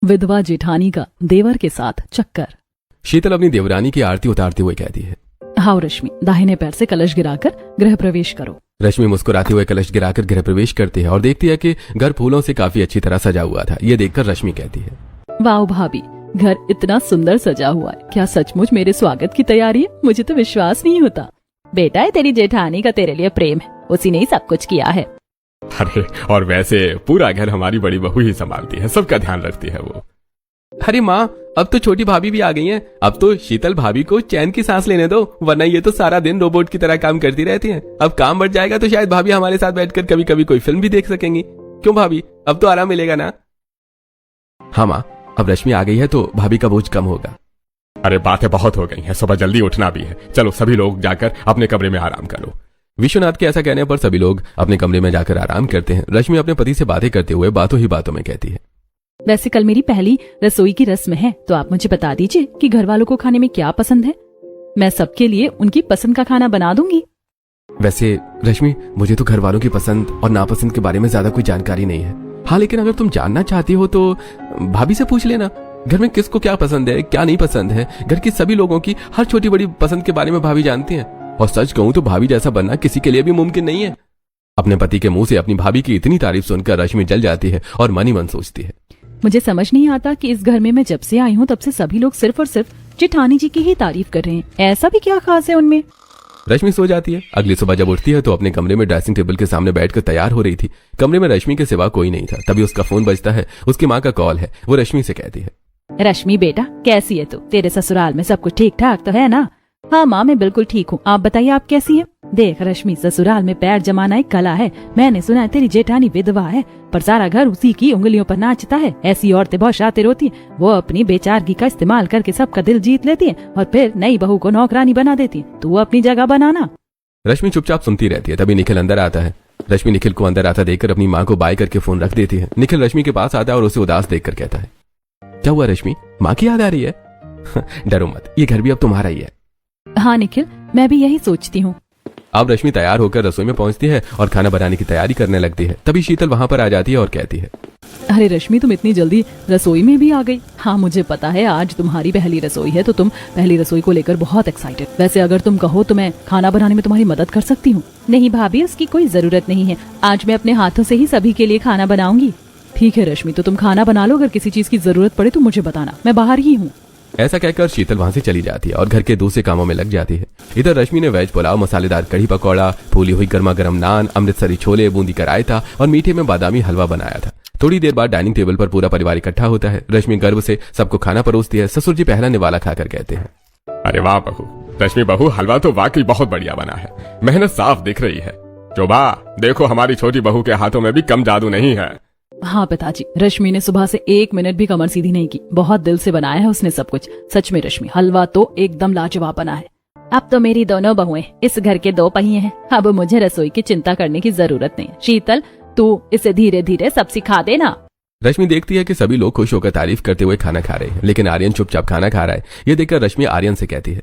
विधवा जेठानी का देवर के साथ चक्कर। शीतल अपनी देवरानी की आरती उतारते हुए कहती है, हाओ रश्मि, दाहिने पैर से कलश गिराकर गृह प्रवेश करो। रश्मि मुस्कुराते हुए कलश गिराकर गृह प्रवेश करती है और देखती है कि घर फूलों से काफी अच्छी तरह सजा हुआ था। ये देखकर रश्मि कहती है, वाह भाभी, घर इतना सुंदर सजा हुआ है, क्या सचमुच मेरे स्वागत की तैयारी है? मुझे तो विश्वास नहीं होता। बेटा, तेरी जेठानी का तेरे लिए प्रेम है, उसी ने ही सब कुछ किया है। अरे और वैसे पूरा घर हमारी बड़ी बहू ही संभालती है, सबका ध्यान रखती है वो। अरे माँ, अब तो छोटी भाभी भी आ गई हैं। अब तो शीतल भाभी को चैन की सांस लेने दो, वरना ये तो सारा दिन रोबोट की तरह काम करती रहती हैं। अब काम बढ़ जाएगा तो शायद भाभी हमारे साथ बैठकर कभी कभी कोई फिल्म भी देख सकेंगी। क्यों भाभी, अब तो आराम मिलेगा ना? हाँ माँ, अब रश्मि आ गई है तो भाभी का बोझ कम होगा। अरे बातें बहुत हो गई हैं, सुबह जल्दी उठना भी है। चलो सभी लोग जाकर अपने कमरे में आराम करो। विश्वनाथ के ऐसा कहने पर सभी लोग अपने कमरे में जाकर आराम करते हैं। रश्मि अपने पति से बातें करते हुए बातों ही बातों में कहती है, वैसे कल मेरी पहली रसोई की रस्म है, तो आप मुझे बता दीजिए कि घर वालों को खाने में क्या पसंद है। मैं सबके लिए उनकी पसंद का खाना बना दूंगी। वैसे रश्मि, मुझे तो घर वालों की पसंद और नापसंद के बारे में ज्यादा कोई जानकारी नहीं है। हाँ, लेकिन अगर तुम जानना चाहती हो तो भाभी से पूछ लेना। घर में किसको क्या पसंद है, क्या नहीं पसंद है। घर की सभी लोगों की हर छोटी बड़ी पसंद के बारे में भाभी जानती हैं। और सच कहूं तो भाभी जैसा बनना किसी के लिए भी मुमकिन नहीं है। अपने पति के मुंह से अपनी भाभी की इतनी तारीफ सुनकर रश्मि जल जाती है और मन ही मन सोचती है, मुझे समझ नहीं आता कि इस घर में मैं जब से आई हूँ तब से सभी लोग सिर्फ और सिर्फ जेठानी जी की ही तारीफ कर रहे हैं। ऐसा भी क्या खास है उनमें? रश्मि सो जाती है। अगली सुबह जब उठती है तो अपने कमरे में ड्रेसिंग टेबल के सामने बैठकर तैयार हो रही थी। कमरे में रश्मि के सिवा कोई नहीं था। तभी उसका फोन बजता है। उसकी माँ का कॉल है। वो रश्मि से कहती है, रश्मि बेटा, कैसी है तू? तेरे ससुराल में सब कुछ ठीक ठाक तो है ना? हाँ माँ, मैं बिल्कुल ठीक हूँ। आप बताइए, आप कैसी हैं? देख रश्मि, ससुराल में पैर जमाना एक कला है। मैंने सुना है तेरी जेठानी विधवा है, पर सारा घर उसी की उंगलियों पर नाचता है। ऐसी औरतें बहुत शातिर होती हैं। वो अपनी बेचारगी का इस्तेमाल करके सबका दिल जीत लेती हैं और फिर नई बहू को नौकरानी बना देती हैं। तू अपनी जगह बनाना। रश्मि चुपचाप सुनती रहती है। तभी निखिल अंदर आता है। रश्मि निखिल को अंदर आता देखकर अपनी माँ को बाय करके फोन रख देती है। निखिल रश्मि के पास आता है और उसे उदास देखकर कहता है, क्या हुआ रश्मि, माँ की याद आ रही है? डरो मत, ये घर भी अब तुम्हारा ही है। हाँ निखिल, मैं भी यही सोचती हूँ। अब रश्मि तैयार होकर रसोई में पहुंचती है और खाना बनाने की तैयारी करने लगती है। तभी शीतल वहां पर आ जाती है और कहती है, अरे रश्मि, तुम इतनी जल्दी रसोई में भी आ गई? हाँ मुझे पता है, आज तुम्हारी पहली रसोई है तो तुम पहली रसोई को लेकर बहुत एक्साइटेड। वैसे अगर तुम कहो तो मैं खाना बनाने में तुम्हारी मदद कर सकती हूँ। नहीं भाभी, उसकी कोई जरूरत नहीं है। आज मैं अपने हाथों से ही सभी के लिए खाना बनाऊंगी। ठीक है रश्मि, तो तुम खाना बना लो। अगर किसी चीज की जरूरत पड़े तो मुझे बताना, मैं बाहर ही हूँ। ऐसा कहकर शीतल वहां से चली जाती है और घर के दूसरे कामों में लग जाती है। इधर रश्मि ने वेज पुलाव, मसालेदार कढ़ी पकौड़ा, फूली हुई गर्मा गर्म नान, अमृतसरी छोले, बूंदी का रायता और मीठे में बादामी हलवा बनाया था। थोड़ी देर बाद डाइनिंग टेबल पर पूरा परिवार इकट्ठा होता है। रश्मि गर्व से सबको खाना परोसती है। ससुर जी पहला निवाला खाकर कहते हैं, अरे वाह बहू, रश्मि बहू, हलवा तो वाकई बहुत बढ़िया बना है। मेहनत साफ दिख रही है। शोभा, देखो हमारी छोटी बहू के हाथों में भी कम जादू नहीं है। हाँ पिताजी, रश्मि ने सुबह से 1 मिनट भी कमर सीधी नहीं की। बहुत दिल से बनाया है उसने सब कुछ। सच में रश्मि, हलवा तो एकदम लाजवाब बना है। अब तो मेरी दोनों बहुएं इस घर के 2 पहिए हैं। अब मुझे रसोई की चिंता करने की जरूरत नहीं। शीतल, तू इसे धीरे धीरे सब सिखा देना। रश्मि देखती है कि सभी लोग खुश होकर तारीफ करते हुए खाना खा रहे हैं, लेकिन आर्यन चुपचाप खाना खा रहा है। ये देखकर रश्मि आर्यन से कहती है,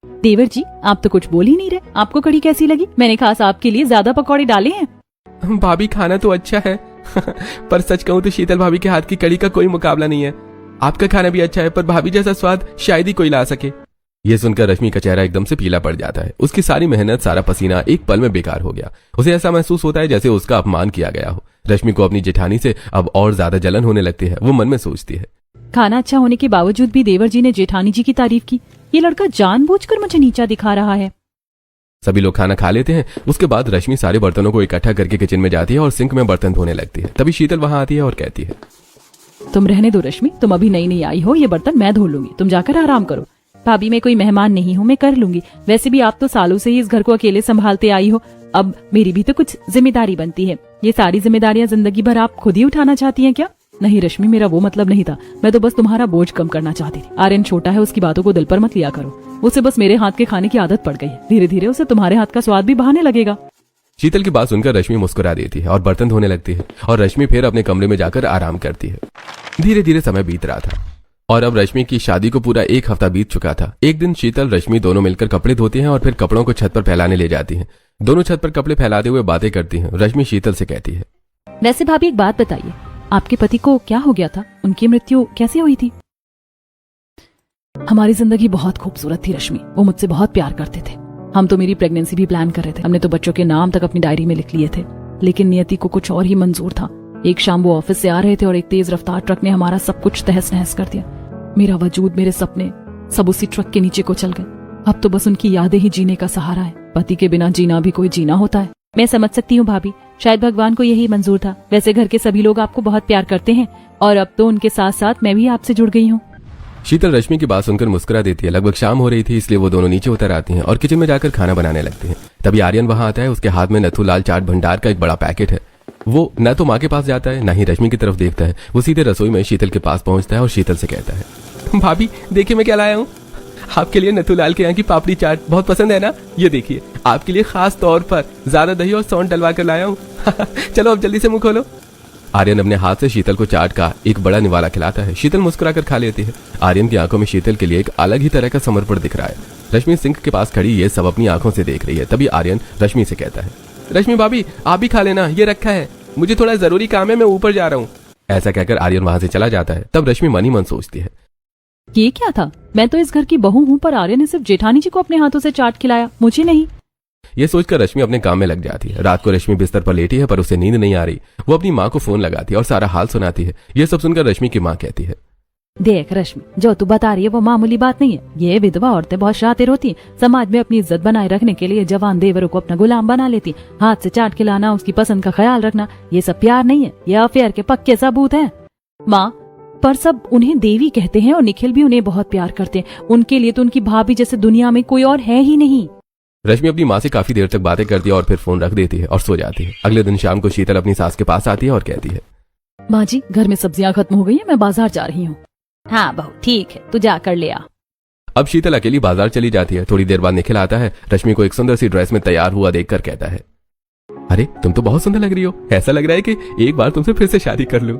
देवर जी, आप तो कुछ बोल ही नहीं रहे। आपको कढ़ी कैसी लगी? मैंने खास आपके लिए ज्यादा पकौड़े डाले हैं। भाभी, खाना तो अच्छा है पर सच कहूं तो शीतल भाभी के हाथ की कढ़ी का कोई मुकाबला नहीं है। आपका खाना भी अच्छा है, पर भाभी जैसा स्वाद शायद ही कोई ला सके। ये सुनकर रश्मि का चेहरा एकदम से पीला पड़ जाता है। उसकी सारी मेहनत, सारा पसीना एक पल में बेकार हो गया। उसे ऐसा महसूस होता है जैसे उसका अपमान किया गया हो। रश्मि को अपनी जेठानी से अब और ज्यादा जलन होने लगती है। वो मन में सोचती है, खाना अच्छा होने के बावजूद भी देवर जी ने जेठानी जी की तारीफ की। ये लड़का जानबूझकर मुझे नीचा दिखा रहा है। सभी लोग खाना खा लेते हैं। उसके बाद रश्मि सारे बर्तनों को इकट्ठा करके किचन में जाती है और सिंक में बर्तन धोने लगती है। तभी शीतल वहां आती है और कहती है, तुम रहने दो रश्मि, तुम अभी नई नई आई हो, ये बर्तन मैं धो लूंगी। तुम जाकर आराम करो। भाभी, मैं कोई मेहमान नहीं हूँ, मैं कर लूंगी। वैसे भी आप तो सालों से ही इस घर को अकेले संभालते आई हो। अब मेरी भी तो कुछ जिम्मेदारी बनती है। ये सारी जिम्मेदारियां जिंदगी भर आप खुद ही उठाना चाहती हैं क्या? नहीं रश्मि, मेरा वो मतलब नहीं था। मैं तो बस तुम्हारा बोझ कम करना चाहती थी। आर्यन छोटा है, उसकी बातों को दिल पर मत लिया करो। उसे बस मेरे हाथ के खाने की आदत पड़ गई है। धीरे धीरे उसे तुम्हारे हाथ का स्वाद भी बहाने लगेगा। शीतल की बात सुनकर रश्मि मुस्कुरा देती है और बर्तन धोने लगती है और रश्मि फिर अपने कमरे में जाकर आराम करती है। धीरे धीरे समय बीत रहा था और अब रश्मि की शादी को पूरा 1 हफ्ता बीत चुका था। एक दिन शीतल, रश्मि दोनों मिलकर कपड़े धोती हैं और फिर कपड़ों को छत पर फैलाने ले जाती हैं। दोनों छत पर कपड़े फैलाते हुए बातें करती हैं। रश्मि शीतल से कहती है, वैसे भाभी एक बात बताइए, आपके पति को क्या हो गया था? उनकी मृत्यु कैसे हुई थी? हमारी जिंदगी बहुत खूबसूरत थी रश्मि। वो मुझसे बहुत प्यार करते थे। हम तो मेरी प्रेगनेंसी भी प्लान कर रहे थे। हमने तो बच्चों के नाम तक अपनी डायरी में लिख लिए थे, लेकिन नियति को कुछ और ही मंजूर था। एक शाम वो ऑफिस से आ रहे थे और एक तेज रफ्तार ट्रक ने हमारा सब कुछ तहस नहस कर दिया। मेरा वजूद, मेरे सपने सब उसी ट्रक के नीचे को चल गए। अब तो बस उनकी यादें ही जीने का सहारा है। पति के बिना जीना भी कोई जीना होता है। मैं समझ सकती हूँ भाभी, शायद भगवान को यही मंजूर था। वैसे घर के सभी लोग आपको बहुत प्यार करते हैं और अब तो उनके साथ साथ मैं भी आपसे जुड़ गई हूँ। शीतल रश्मि की बात सुनकर मुस्कुरा देती है। लगभग शाम हो रही थी, इसलिए वो दोनों नीचे उतर आती हैं और किचन में जाकर खाना बनाने लगती हैं। तभी आर्यन वहां आता है। उसके हाथ में नथुलाल चाट भंडार का एक बड़ा पैकेट है। वो न तो माँ के पास जाता है, न ही रश्मि की तरफ देखता है। वो सीधे रसोई में शीतल के पास पहुंचता है और शीतल से कहता है, भाभी देखिए मैं क्या लाया हूँ। आपके लिए नथुलाल के यहाँ की पापड़ी चाट बहुत पसंद है ना? ये देखिए, आपके लिए खास तौर पर ज्यादा दही और सौंठ डलवा कर लाया हूँ। चलो अब जल्दी से मुंह खोलो। आर्यन अपने हाथ से शीतल को चाट का एक बड़ा निवाला खिलाता है। शीतल मुस्कुराकर खा लेती है। आर्यन की आंखों में शीतल के लिए एक अलग ही तरह का समर्पण दिख रहा है। रश्मि सिंक के पास खड़ी ये सब अपनी आंखों से देख रही है। तभी आर्यन रश्मि से कहता है, रश्मि भाभी आप भी खा लेना, ये रखा है, मुझे थोड़ा जरूरी काम है, मैं ऊपर जा रहा हूँ। ऐसा कहकर आर्यन वहां से चला जाता है। तब रश्मि मन ही मन सोचती है, ये क्या था? मैं तो इस घर की बहू हूँ, पर आर्यन ने सिर्फ जेठानी जी को अपने हाथों से चाट खिलाया, मुझे नहीं। ये सोचकर रश्मि अपने काम में लग जाती है। रात को रश्मि बिस्तर पर लेटी है, पर उसे नींद नहीं आ रही। वो अपनी माँ को फोन लगाती है और सारा हाल सुनाती है। ये सब सुनकर रश्मि की माँ कहती है, देख रश्मि, जो तू बता रही है वो मामूली बात नहीं है। ये विधवा औरतें बहुत शातिर होती हैं। समाज में अपनी इज्जत बनाए रखने के लिए जवान देवरों को अपना गुलाम बना लेती। हाथ से चाट खिलाना, उसकी पसंद का ख्याल रखना, ये सब प्यार नहीं है, ये अफेयर के पक्के सबूत हैं। माँ, पर सब उन्हें देवी कहते हैं और निखिल भी उन्हें बहुत प्यार करते हैं। उनके लिए तो उनकी भाभी जैसे दुनिया में कोई और है ही नहीं। रश्मि अपनी माँ से काफी देर तक बातें करती है और फिर फोन रख देती है और सो जाती है। अगले दिन शाम को शीतल अपनी सास के पास आती है और कहती है, माँ जी घर में सब्जियां खत्म हो गई है, मैं बाजार जा रही हूँ। हाँ बहू ठीक है, तू जा कर ले आ। अब शीतल अकेली बाजार चली जाती है। थोड़ी देर बाद निखिल आता है। रश्मि को एक सुंदर सी ड्रेस में तैयार हुआ देखकर कहता है, अरे तुम तो बहुत सुंदर लग रही हो, ऐसा लग रहा है कि एक बार तुमसे फिर से शादी कर लूं।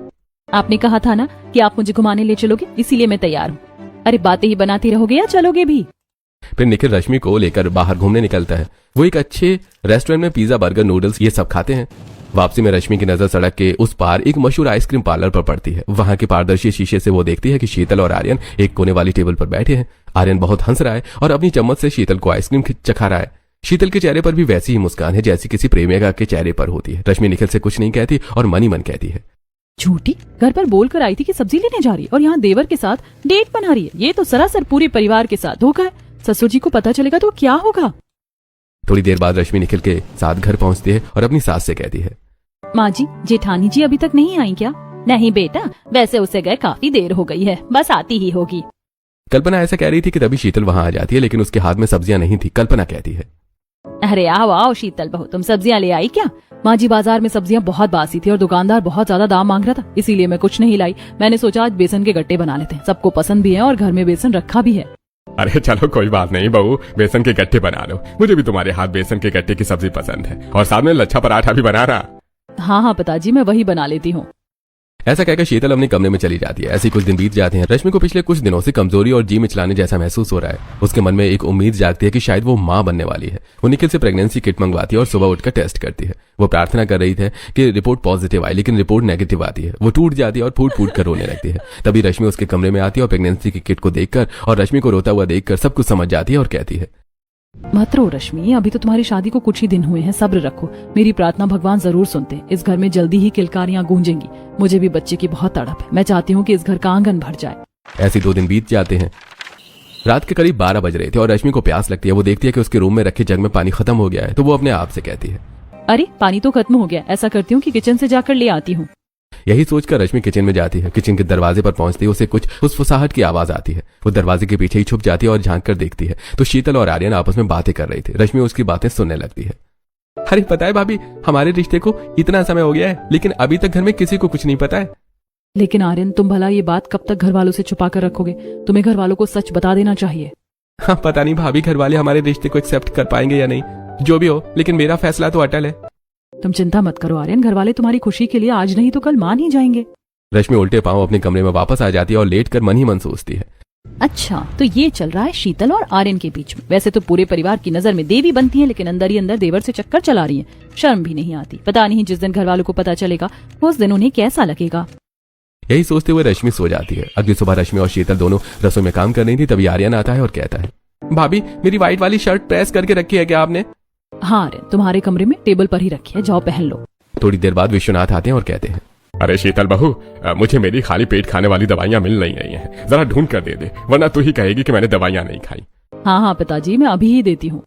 आपने कहा था ना कि आप मुझे घुमाने ले चलोगे, इसीलिए मैं तैयार हूँ। अरे बातें ही बनाती रहोगे या चलोगे भी? फिर निखिल रश्मि को लेकर बाहर घूमने निकलता है। वो एक अच्छे रेस्टोरेंट में पिज्जा, बर्गर, नूडल्स ये सब खाते हैं। वापसी में रश्मि की नजर सड़क के उस पार एक मशहूर आइसक्रीम पार्लर पर पड़ती है। वहां के पारदर्शी शीशे से वो देखती है कि शीतल और आर्यन एक कोने वाली टेबल पर बैठे हैं। आर्यन बहुत हंस रहा है और अपनी चम्मच से शीतल को आइसक्रीम चखा रहा है। शीतल के चेहरे पर भी वैसी ही मुस्कान है जैसी किसी प्रेमिका के चेहरे पर होती है। रश्मि निखिल से कुछ नहीं कहती और मन ही मन कहती है, झूठी, घर पर बोल कर आई थी कि सब्जी लेने जा रही है और यहाँ देवर के साथ डेट बना रही है। ये तो सरासर पूरे परिवार के साथ धोखा है। ससुर जी को पता चलेगा तो क्या होगा? थोड़ी देर बाद रश्मि निखिल के साथ घर पहुंचती है और अपनी सास से कहती है, माँ जी जेठानी जी अभी तक नहीं आई क्या? नहीं बेटा, वैसे उसे गए काफी देर हो गई है, बस आती ही होगी। कल्पना ऐसा कह रही थी कि तभी शीतल वहां आ जाती है, लेकिन उसके हाथ में सब्जियां नहीं थी। कल्पना कहती है, अरे आओ आओ शीतल बहू, तुम सब्जियां ले आई क्या? माँ जी बाजार में सब्जियां बहुत बासी थी और दुकानदार बहुत ज्यादा दाम मांग रहा था, इसीलिए मैं कुछ नहीं लाई। मैंने सोचा आज बेसन के गट्टे बना लेते हैं, सबको पसंद भी है और घर में बेसन रखा भी है। अरे चलो कोई बात नहीं बहू, बेसन के गट्टे बना लो। मुझे भी तुम्हारे हाथ बेसन के गट्टे की सब्जी पसंद है और साथ में लच्छा पराठा भी बनाना। हाँ हाँ पिताजी, मैं वही बना लेती हूँ। ऐसा कहकर शीतल अपने कमरे में चली जाती है। ऐसे कुछ दिन बीत जाते हैं। रश्मि को पिछले कुछ दिनों से कमजोरी और जी मिचलाने जैसा महसूस हो रहा है। उसके मन में एक उम्मीद जागती है कि शायद वो माँ बनने वाली है। वो निखिल से प्रेगनेंसी किट मंगवाती है और सुबह उठकर टेस्ट करती है। वो प्रार्थना कर रही थी कि रिपोर्ट पॉजिटिव आए, लेकिन रिपोर्ट नेगेटिव आती है। वो टूट जाती है और फूट फूट कर रोने लगती है। तभी रश्मि उसके कमरे में आती है और प्रेगनेंसी की किट को देखकर और रश्मि को रोता हुआ देखकर सब कुछ समझ जाती है और कहती है, मत रो रश्मि, अभी तो तुम्हारी शादी को कुछ ही दिन हुए हैं, सब्र रखो। मेरी प्रार्थना भगवान जरूर सुनते हैं। इस घर में जल्दी ही किलकारियां गूंजेंगी। मुझे भी बच्चे की बहुत तड़प है। मैं चाहती हूँ कि इस घर का आंगन भर जाए। ऐसे 2 दिन बीत जाते हैं। रात के करीब 12 बज रहे थे और रश्मि को प्यास लगती है। वो देखती है कि उसके रूम में रखे जग में पानी खत्म हो गया है, तो वो अपने आप से कहती है, अरे पानी तो खत्म हो गया, ऐसा करती हूँ कि किचन से जाकर ले आती हूँ। यही सोचकर रश्मि किचन में जाती है। किचन के दरवाजे पर पहुंचते ही उसे कुछ फुसफुसाहट की आवाज आती है। वो दरवाजे के पीछे ही छुप जाती है और झांक कर देखती है तो शीतल और आर्यन आपस में बातें कर रही थी। रश्मि उसकी बातें सुनने लगती है। अरे पता है भाभी, हमारे रिश्ते को इतना समय हो गया है, लेकिन अभी तक घर में किसी को कुछ नहीं पता है। लेकिन आर्यन, तुम भला ये बात कब तक घर वालों से छुपा कर रखोगे? तुम्हें घर वालों को सच बता देना चाहिए। हाँ पता नहीं भाभी, घर वाले हमारे रिश्ते को एक्सेप्ट कर पाएंगे या नहीं। जो भी हो, लेकिन मेरा फैसला तो अटल है। तुम चिंता मत करो आर्यन, घर वाले तुम्हारी खुशी के लिए आज नहीं तो कल मान ही जाएंगे। रश्मि उल्टे पांव अपने कमरे में वापस आ जाती है और लेटकर मन ही मन सोचती है, अच्छा तो ये चल रहा है शीतल और आर्यन के बीच में। वैसे तो पूरे परिवार की नजर में देवी बनती है, लेकिन अंदर ही अंदर देवर से चक्कर चला रही है। शर्म भी नहीं आती। पता नहीं जिस दिन घर वालों को पता चलेगा उस दिन उन्हें कैसा लगेगा। यही सोचते हुए रश्मि सो जाती है। अगली सुबह रश्मि और शीतल दोनों रसोई में काम कर रही थी, तभी आर्यन आता है और कहता है, भाभी मेरी व्हाइट वाली शर्ट प्रेस करके रखी है क्या आपने? हाँ आर्यन, तुम्हारे कमरे में टेबल पर ही रखी है, जाओ पहन लो। थोड़ी देर बाद विश्वनाथ आते हैं और कहते हैं, अरे शीतल बहू, मुझे मेरी खाली पेट खाने वाली दवाइयाँ मिल नहीं रही हैं, जरा ढूंढ कर दे दे, वरना तू ही कहेगी कि मैंने दवाइयाँ नहीं खाई। हाँ पिताजी, मैं अभी ही देती हूँ।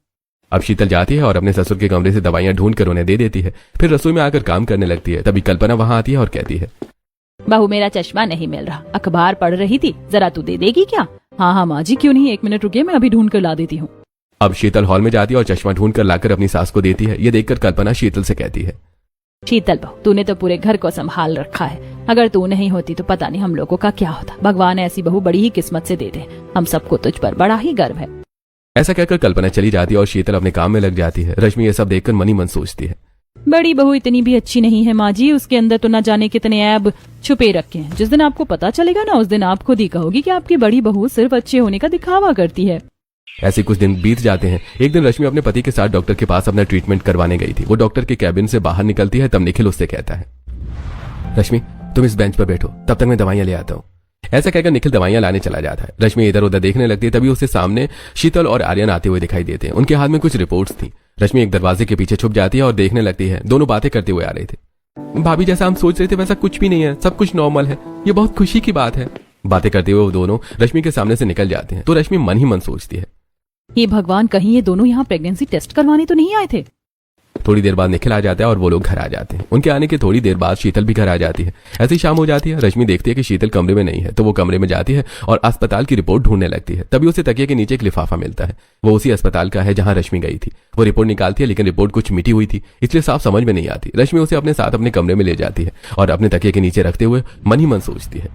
अब शीतल जाती है और अपने ससुर के कमरे से दवाइयाँ ढूंढ कर उन्हें दे देती है। फिर रसोई में आकर काम करने लगती है। तभी कल्पना वहां आती है और कहती है, बहू मेरा चश्मा नहीं मिल रहा, अखबार पढ़ रही थी, जरा तू दे देगी क्या? हाँ माँ जी, क्यों नहीं, 1 मिनट रुकिए, मैं अभी ढूंढ कर ला देती हूँ। अब शीतल हॉल में जाती है और चश्मा ढूंढ कर लाकर अपनी सास को देती है। ये देखकर कल्पना शीतल से कहती है, शीतल बहू, तूने तो पूरे घर को संभाल रखा है, अगर तू नहीं होती तो पता नहीं हम लोगों का क्या होता। भगवान ऐसी बहू बड़ी ही किस्मत से दे दे, हम सबको तुझ पर बड़ा ही गर्व है। ऐसा कहकर कल्पना चली जाती है और शीतल अपने काम में लग जाती है। रश्मि ये सब देखकर मन ही मन सोचती है, बड़ी बहू इतनी भी अच्छी नहीं है माँ जी, उसके अंदर तो न जाने कितने ऐब छुपे रखे हैं। जिस दिन आपको पता चलेगा ना, उस दिन आप खुद ही कहोगी कि आपकी बड़ी बहू सिर्फ अच्छे होने का दिखावा करती है। ऐसे कुछ दिन बीत जाते हैं। एक दिन रश्मि अपने पति के साथ डॉक्टर के पास अपना ट्रीटमेंट करवाने गई थी। वो डॉक्टर के कैबिन से बाहर निकलती है, तब निखिल उससे कहता है, रश्मि तुम इस बेंच पर बैठो, तब तक मैं दवाइयां ले आता हूँ। ऐसा कहकर निखिल दवाइयां लाने चला जाता है। रश्मि इधर उधर देखने लगती है, तभी उसके सामने शीतल और आर्यन आते हुए दिखाई देते हैं। उनके हाथ में कुछ रिपोर्ट्स थी। रश्मि एक दरवाजे के पीछे छुप जाती है और देखने लगती है। दोनों बातें करते हुए आ रहे थे। भाभी जैसा हम सोच रहे थे वैसा कुछ भी नहीं है, सब कुछ नॉर्मल है, ये बहुत खुशी की बात है। बातें करते हुए वो दोनों रश्मि के सामने से निकल जाते हैं। तो रश्मि मन ही मन सोचती है, हे भगवान, कहीं ये दोनों यहाँ प्रेगनेंसी टेस्ट करवाने तो नहीं आए थे। थोड़ी देर बाद निखिल आ जाता है और वो लोग घर आ जाते हैं। उनके आने के थोड़ी देर बाद शीतल भी घर आ जाती है। ऐसे ही शाम हो जाती है। रश्मि देखती है कि शीतल कमरे में नहीं है, तो वो कमरे में जाती है और अस्पताल की रिपोर्ट ढूंढने लगती है। तभी उसे तकिए के नीचे एक लिफाफा मिलता है। वो उसी अस्पताल का है जहां रश्मि गई थी। वो रिपोर्ट निकालती है, लेकिन रिपोर्ट कुछ मिटी हुई थी, इसलिए साफ समझ में नहीं आती। रश्मि उसे अपने साथ अपने कमरे में ले जाती है और अपने तकिए के नीचे रखते हुए मन ही मन सोचती है,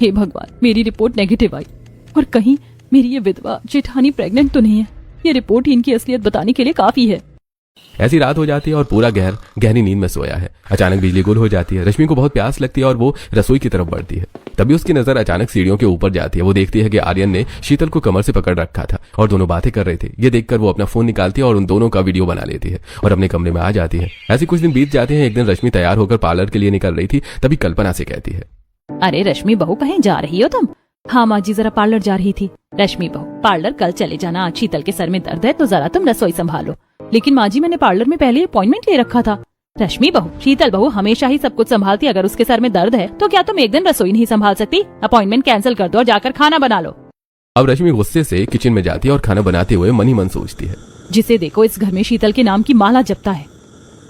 हे भगवान, मेरी रिपोर्ट नेगेटिव आई और कहीं मेरी ये विधवा जेठानी प्रेग्नेंट तो नहीं है। ये रिपोर्ट ही इनकी असलियत बताने के लिए काफी है। ऐसी रात हो जाती है और पूरा गहरी नींद में सोया है। अचानक बिजली गुल हो जाती है। रश्मि को बहुत प्यास लगती है और वो रसोई की तरफ बढ़ती है। तभी उसकी नजर अचानक सीढ़ियों के ऊपर जाती है। वो देखती है कि आर्यन ने शीतल को कमर से पकड़ रखा था और दोनों बातें कर रहे थे। ये देखकर वो अपना फोन निकालती है और उन दोनों का वीडियो बना लेती है और अपने कमरे में आ जाती है। ऐसे कुछ दिन बीत जाते हैं। एक दिन रश्मि तैयार होकर पार्लर के लिए निकल रही थी, तभी कल्पना से कहती है, अरे रश्मि बहू, कहीं जा रही हो तुम? हाँ माँ जी, जरा पार्लर जा रही थी। रश्मि बहू, पार्लर कल चले जाना, आज शीतल के सर में दर्द है तो जरा तुम रसोई संभालो। लेकिन माँ जी, मैंने पार्लर में पहले अपॉइंटमेंट ले रखा था। रश्मि बहू, शीतल बहू हमेशा ही सब कुछ संभालती, अगर उसके सर में दर्द है तो क्या तुम एक दिन रसोई नहीं संभाल सकती? अपॉइंटमेंट कैंसिल कर दो और जाकर खाना बना लो। अब रश्मि गुस्से से किचन में जाती है और खाना बनाते हुए मन ही मन सोचती है, जिसे देखो इस घर में शीतल के नाम की माला जपता है।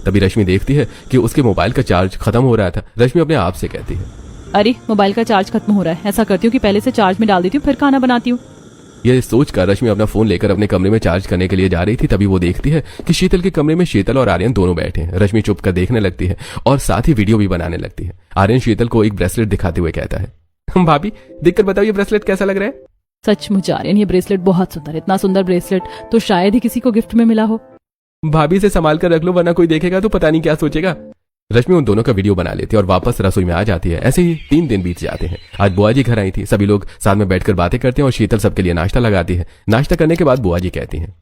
तभी रश्मि देखती है कि उसके मोबाइल का चार्ज खत्म हो रहा था। रश्मि अपने आप से कहती है, अरे मोबाइल का चार्ज खत्म हो रहा है, ऐसा करती हूँ कि पहले से चार्ज में डाल देती हूँ, फिर खाना बनाती हूँ। ये सोचकर रश्मि अपना फोन लेकर अपने कमरे में चार्ज करने के लिए जा रही थी। तभी वो देखती है कि शीतल के कमरे में शीतल और आर्यन दोनों बैठे हैं। रश्मि चुप कर देखने लगती है और साथ ही वीडियो भी बनाने लगती है। आर्यन शीतल को एक ब्रेसलेट दिखाते हुए कहता है, भाभी देखकर बताओ ये ब्रेसलेट कैसा लग रहा है? सचमुच आर्यन, ये ब्रेसलेट बहुत सुंदर, इतना सुंदर ब्रेसलेट तो शायद ही किसी को गिफ्ट में मिला हो। भाभी से संभाल कर रख लो, वरना कोई देखेगा तो पता नहीं क्या सोचेगा। रश्मि उन दोनों का वीडियो बना लेती है और वापस रसोई में आ जाती है। ऐसे ही 3 दिन बीत जाते हैं। आज बुआ जी घर आई थी। सभी लोग साथ में बैठकर बातें करते हैं और शीतल सबके लिए नाश्ता लगाती है। नाश्ता करने के बाद बुआ जी कहती हैं,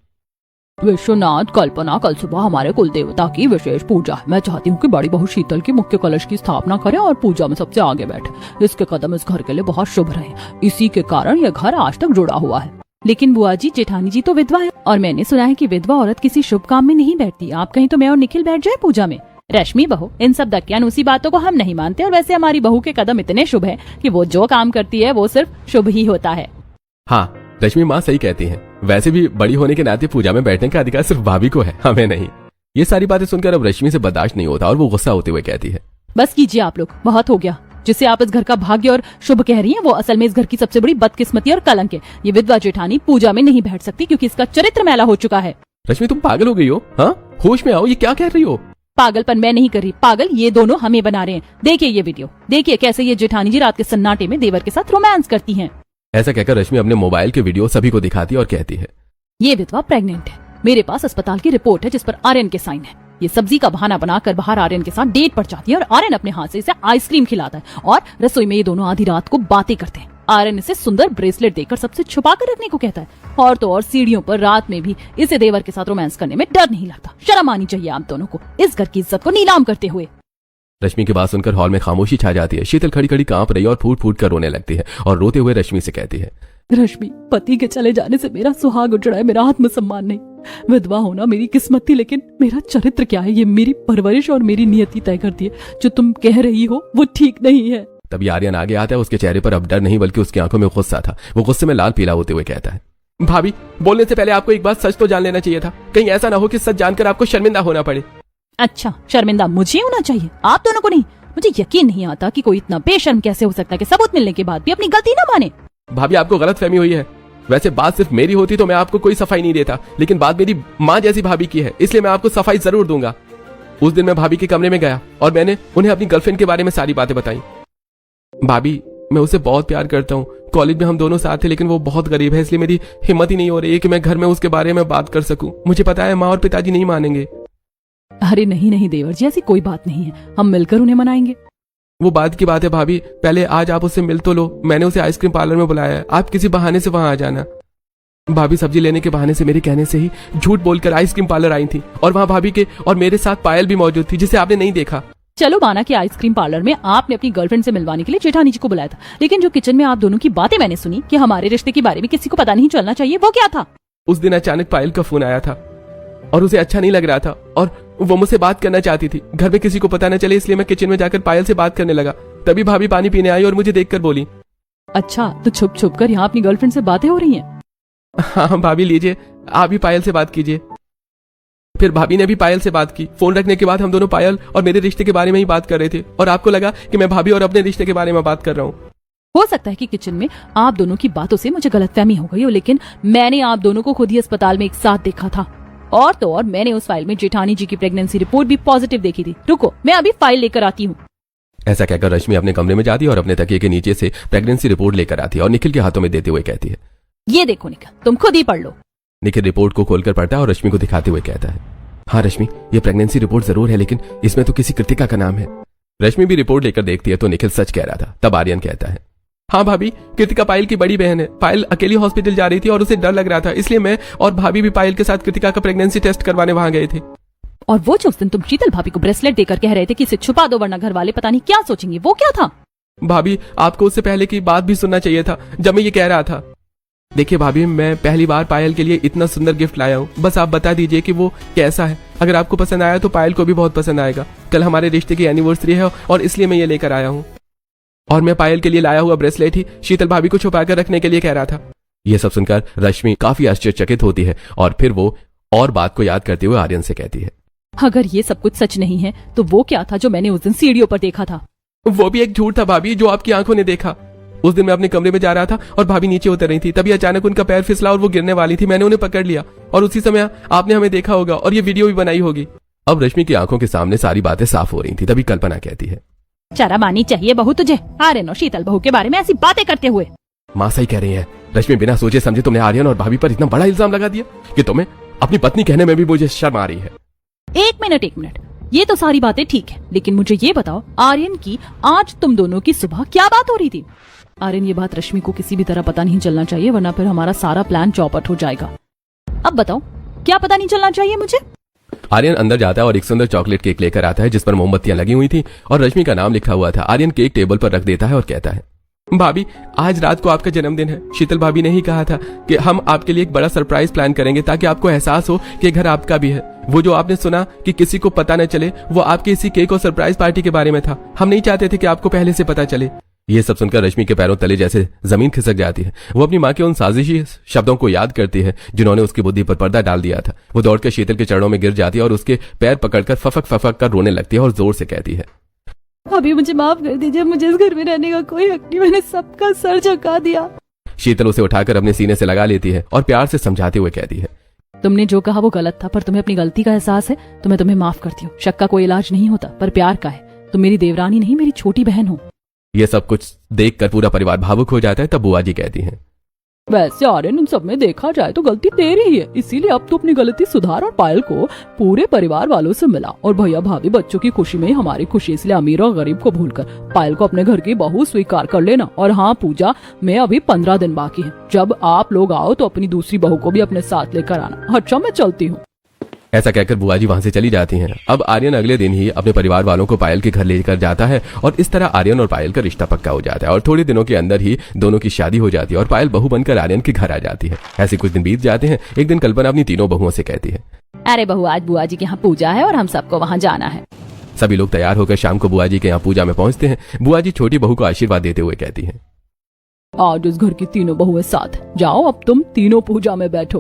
विश्वनाथ, कल्पना, कल सुबह हमारे कुल देवता की विशेष पूजा है। मैं चाहती हूँ कि बड़ी बहू शीतल की मुख्य कलश की स्थापना करें और पूजा में सबसे आगे बैठे। इसके कदम इस घर के लिए बहुत शुभ रहे। इसी के कारण यह घर आज तक जुड़ा हुआ है। लेकिन बुआ जी, जेठानी जी तो विधवा है और मैंने सुना है कि विधवा औरत किसी शुभ काम में नहीं बैठती। आप कहीं तो मैं और निखिल बैठ जाए पूजा में। रश्मि बहू, इन सब दकियानुसी बातों को हम नहीं मानते और वैसे हमारी बहू के कदम इतने शुभ है कि वो जो काम करती है वो सिर्फ शुभ ही होता है। हाँ, रश्मि माँ सही कहती हैं। वैसे भी बड़ी होने के नाते पूजा में बैठने का अधिकार सिर्फ भाभी को है, हमें नहीं। ये सारी बातें सुनकर अब रश्मि से बर्दाश्त नहीं होता और वो गुस्सा होते हुए कहती है, बस कीजिए आप लोग, बहुत हो गया। जिसे आप इस घर का भाग्य और शुभ कह रही हैं, वो असल में इस घर की सबसे बड़ी बदकिस्मती और कलंक है। ये विधवा जेठानी पूजा में नहीं बैठ सकती क्योंकि इसका चरित्र मैला हो चुका है। रश्मि तुम पागल हो गई हो? हाँ, होश में आओ, ये क्या कह रही हो? पागलपन मैं नहीं कर रही, पागल ये दोनों हमें बना रहे हैं। देखिए ये वीडियो, देखिए कैसे ये जेठानी जी रात के सन्नाटे में देवर के साथ रोमांस करती हैं। ऐसा कहकर रश्मि अपने मोबाइल के वीडियो सभी को दिखाती और कहती है, ये विधवा प्रेग्नेंट है। मेरे पास अस्पताल की रिपोर्ट है जिस पर आर्यन के साइन है। ये सब्जी का बहाना बनाकर बाहर आर्यन के साथ डेट पर जाती है और आर्यन अपने हाथ से इसे आइसक्रीम खिलाता है और रसोई में ये दोनों आधी रात को बातें करते हैं। आर्यन इसे सुंदर ब्रेसलेट देकर सबसे छुपा कर रखने को कहता है और तो और सीढ़ियों पर रात में भी इसे देवर के साथ रोमांस करने में डर नहीं लगता। शर्म आनी चाहिए आप दोनों को, इस घर की इज्जत को नीलाम करते हुए। रश्मि की बात सुनकर हॉल में खामोशी छा जाती है। शीतल खड़ी खड़ी कांप रही है और फूट फूट कर रोने लगती है और रोते हुए रश्मि से कहती है, रश्मि, पति के चले जाने से मेरा सुहाग उजड़ा है, मेरा आत्मसम्मान नहीं। विधवा होना मेरी किस्मत थी, लेकिन मेरा चरित्र क्या है ये मेरी परवरिश और मेरी नियति तय करती है। जो तुम कह रही हो वो ठीक नहीं है। तभी आर्यन आगे आता है। उसके चेहरे पर अब डर नहीं बल्कि उसकी आंखों में गुस्सा था। वो गुस्से में लाल पीला होते हुए कहता है, भाभी, बोलने से पहले आपको एक बात सच तो जान लेना चाहिए था। कहीं ऐसा ना हो कि सच जानकर आपको शर्मिंदा होना पड़े। अच्छा, शर्मिंदा मुझे होना चाहिए, आप दोनों को नहीं? मुझे यकीन नहीं आता कि कोई इतना बेशर्म कैसे हो सकता है कि सबूत मिलने के बाद भी अपनी गलती न माने। भाभी, आपको गलत फहमी हुई है। वैसे बात सिर्फ मेरी होती तो मैं आपको कोई सफाई नहीं देता, लेकिन बात मेरी माँ जैसी भाभी की है, इसलिए मैं आपको सफाई जरूर दूंगा। उस दिन मैं भाभी के कमरे में गया और मैंने उन्हें अपनी गर्लफ्रेंड के बारे में सारी बातें बताई। भाभी, मैं उसे बहुत प्यार करता हूँ। कॉलेज में हम दोनों साथ थे, लेकिन वो बहुत गरीब है, इसलिए मेरी हिम्मत ही नहीं हो रही है कि मैं घर में उसके बारे में बात कर सकूं। मुझे पता है माँ और पिताजी नहीं मानेंगे। अरे नहीं नहीं देवर जी, ऐसी कोई बात नहीं है, हम मिलकर उन्हें मनाएंगे। वो बात की बात है भाभी, पहले आज आप उससे मिल तो लो। मैंने उसे आइसक्रीम पार्लर में बुलाया है, आप किसी बहाने से वहां आ जाना। भाभी सब्जी लेने के बहाने से मेरे कहने से ही झूठ बोलकर आइसक्रीम पार्लर आई थी और वहां भाभी के और मेरे साथ पायल भी मौजूद थी, जिसे आपने नहीं देखा। चलो माना कि आइसक्रीम पार्लर में आपने अपनी गर्लफ्रेंड से मिलवाने के लिए जेठानी जी को बुलाया था, लेकिन जो किचन में आप दोनों की बातें मैंने सुनी कि हमारे रिश्ते के बारे में किसी को पता नहीं चलना चाहिए, वो क्या था? उस दिन अचानक पायल का फोन आया था और उसे अच्छा नहीं लग रहा था और वो मुझसे बात करना चाहती थी। घर में किसी को पता न चले, इसलिए मैं किचन में जाकर पायल से बात करने लगा। तभी भाभी पानी पीने आई और मुझे देखकर बोली, अच्छा, तो छुप छुप कर यहाँ अपनी गर्लफ्रेंड से बातें हो रही हैं? हाँ भाभी, लीजिए, आप भी पायल से बात कीजिए। फिर भाभी ने भी पायल से बात की। फोन रखने के बाद हम दोनों पायल और मेरे रिश्ते के बारे में ही बात कर रहे थे और आपको लगा कि मैं भाभी और अपने रिश्ते के बारे में बात कर रहा हूँ। हो सकता है कि किचन में आप दोनों की बातों से मुझे गलतफहमी हो गई हो, लेकिन मैंने आप दोनों को खुद ही अस्पताल में एक साथ देखा था। और तो और मैंने उस फाइल में जेठानी जी की प्रेगनेंसी रिपोर्ट भी पॉजिटिव देखी थी। रुको, मैं अभी फाइल लेकर आती हूँ। ऐसा कहकर रश्मि अपने कमरे में जाती है और अपने तकिए के नीचे से प्रेगनेंसी रिपोर्ट लेकर आती है और निखिल के हाथों में देते हुए कहती है, ये देखो निखिल, तुम खुद ही पढ़ लो। निखिल रिपोर्ट को खोलकर पढ़ता है और रश्मि को दिखाते हुए कहता है, हाँ रश्मि, ये प्रेगनेंसी रिपोर्ट जरूर है, लेकिन इसमें तो किसी कृतिका का नाम है। रश्मि भी रिपोर्ट लेकर देखती है तो निखिल सच कह रहा था। तब आर्यन कहता है, हाँ भाभी, कृतिका पायल की बड़ी बहन है। पायल अकेली हॉस्पिटल जा रही थी और उसे डर लग रहा था, इसलिए मैं और भाभी भी पायल के साथ कृतिका का प्रेगनेंसी टेस्ट करवाने वहां गए थे। और वो जो उस दिन तुम शीतल भाभी को ब्रेसलेट देकर कह रहे थे कि इसे छुपा दो वरना घर वाले पता नहीं क्या सोचेंगे, वो क्या था? भाभी, आपको उससे पहले की बात भी सुनना चाहिए था जब मैं ये कह रहा था। देखिए भाभी, मैं पहली बार पायल के लिए इतना सुंदर गिफ्ट लाया हूँ। बस आप बता दीजिए कि वो कैसा है। अगर आपको पसंद आया तो पायल को भी बहुत पसंद आएगा। कल हमारे रिश्ते की एनिवर्सरी है और इसलिए मैं ये लेकर आया हूँ। और मैं पायल के लिए लाया हुआ ब्रेसलेट ही शीतल भाभी को छुपा कर रखने के लिए कह रहा था। यह सब सुनकर रश्मि काफी आश्चर्यचकित होती है और फिर वो और बात को याद करते हुए आर्यन से कहती है, अगर ये सब कुछ सच नहीं है तो वो क्या था जो मैंने उस दिन सीढ़ियों पर देखा था? वो भी एक झूठ था भाभी, जो आपकी आंखों ने देखा। उस दिन मैं अपने कमरे में जा रहा था और भाभी नीचे उतर रही थी। तभी अचानक उनका पैर फिसला और वो गिरने वाली थी। मैंने उन्हें पकड़ लिया और उसी समय आपने हमें देखा होगा और ये वीडियो भी बनाई होगी। अब रश्मि की आंखों के सामने सारी बातें साफ हो रही थी। तभी कल्पना कहती है, शर्म आनी चाहिए बहू तुझे, आर्यन और शीतल बहू के बारे में ऐसी बातें करते हुए। माँ सही कह रही है रश्मि, बिना सोचे समझे तुमने आर्यन और भाभी पर इतना बड़ा इल्जाम लगा दिया कि तुम्हें अपनी पत्नी कहने में भी मुझे शर्म आ रही है। एक मिनट, ये तो सारी बातें ठीक है, लेकिन मुझे ये बताओ, आर्यन की आज तुम दोनों की सुबह क्या बात हो रही थी? आर्यन, ये बात रश्मि को किसी भी तरह पता नहीं चलना चाहिए, वरना फिर हमारा सारा प्लान चौपट हो जाएगा। अब बताओ, क्या पता नहीं चलना चाहिए मुझे? आर्यन अंदर जाता है और एक सुंदर चॉकलेट केक लेकर आता है जिस पर मोमबत्तियां लगी हुई थी और रश्मि का नाम लिखा हुआ था। आर्यन केक टेबल पर रख देता है और कहता है, भाभी, आज रात को आपका जन्मदिन है। शीतल भाभी ने ही कहा था कि हम आपके लिए एक बड़ा सरप्राइज प्लान करेंगे ताकि आपको एहसास हो कि घर आपका भी है। वो जो आपने सुना कि किसी को पता न चले, वो आपके इसी केक और सरप्राइज पार्टी के बारे में था। हम नहीं चाहते थे कि आपको पहले से पता चले। ये सब सुनकर रश्मि के पैरों तले जैसे जमीन खिसक जाती है। वो अपनी माँ के उन साजिशी शब्दों को याद करती है जिन्होंने उसकी बुद्धि पर पर्दा डाल दिया था। वो दौड़कर शीतल के चरणों में गिर जाती है और उसके पैर पकड़कर फफक फफक कर रोने लगती है और जोर से कहती है, अभी मुझे माफ कर दीजिए, मुझे इस घर में रहने का कोई हक नहीं, मैंने सबका सर झुका दिया। शीतल उसे उठाकर अपने सीने से लगा लेती है और प्यार से समझाते हुए कहती है, तुमने जो कहा वो गलत था, पर तुम्हें अपनी गलती का एहसास है तो मैं तुम्हें माफ करती हूँ। शक का कोई इलाज नहीं होता, पर प्यार का है। तुम मेरी देवरानी नहीं, मेरी छोटी बहन हो। ये सब कुछ देखकर पूरा परिवार भावुक हो जाता है। तब बुआ जी कहती हैं, वैसे आर्यन, इन सब में देखा जाए तो गलती तेरी ही है, इसीलिए अब तो अपनी गलती सुधार और पायल को पूरे परिवार वालों से मिला। और भैया भाभी बच्चों की खुशी में ही हमारी खुशी, इसलिए अमीर और गरीब को भूलकर पायल को अपने घर की बहू स्वीकार कर लेना। और हाँ पूजा, मैं अभी 15 दिन बाकी है। जब आप लोग आओ तो अपनी दूसरी बहू को भी अपने साथ लेकर आना। अच्छा, मैं चलती हूँ। ऐसा कहकर बुआ जी वहां से चली जाती हैं। अब आर्यन अगले दिन ही अपने परिवार वालों को पायल के घर लेकर जाता है और इस तरह आर्यन और पायल का रिश्ता पक्का हो जाता है और थोड़े दिनों के अंदर ही दोनों की शादी हो जाती है और पायल बहू बनकर आर्यन के घर आ जाती है। ऐसे कुछ दिन बीत जाते हैं। एक दिन कल्पना अपनी तीनों बहुओं से कहती है, अरे बहू, आज बुआ जी के यहाँ पूजा है और हम सबको वहाँ जाना है। सभी लोग तैयार होकर शाम को बुआ जी के यहाँ पूजा में पहुंचते हैं। बुआ जी छोटी बहू को आशीर्वाद देते हुए कहती हैं, आज इस घर की तीनों बहुएं साथ जाओ, अब तुम तीनों पूजा में बैठो।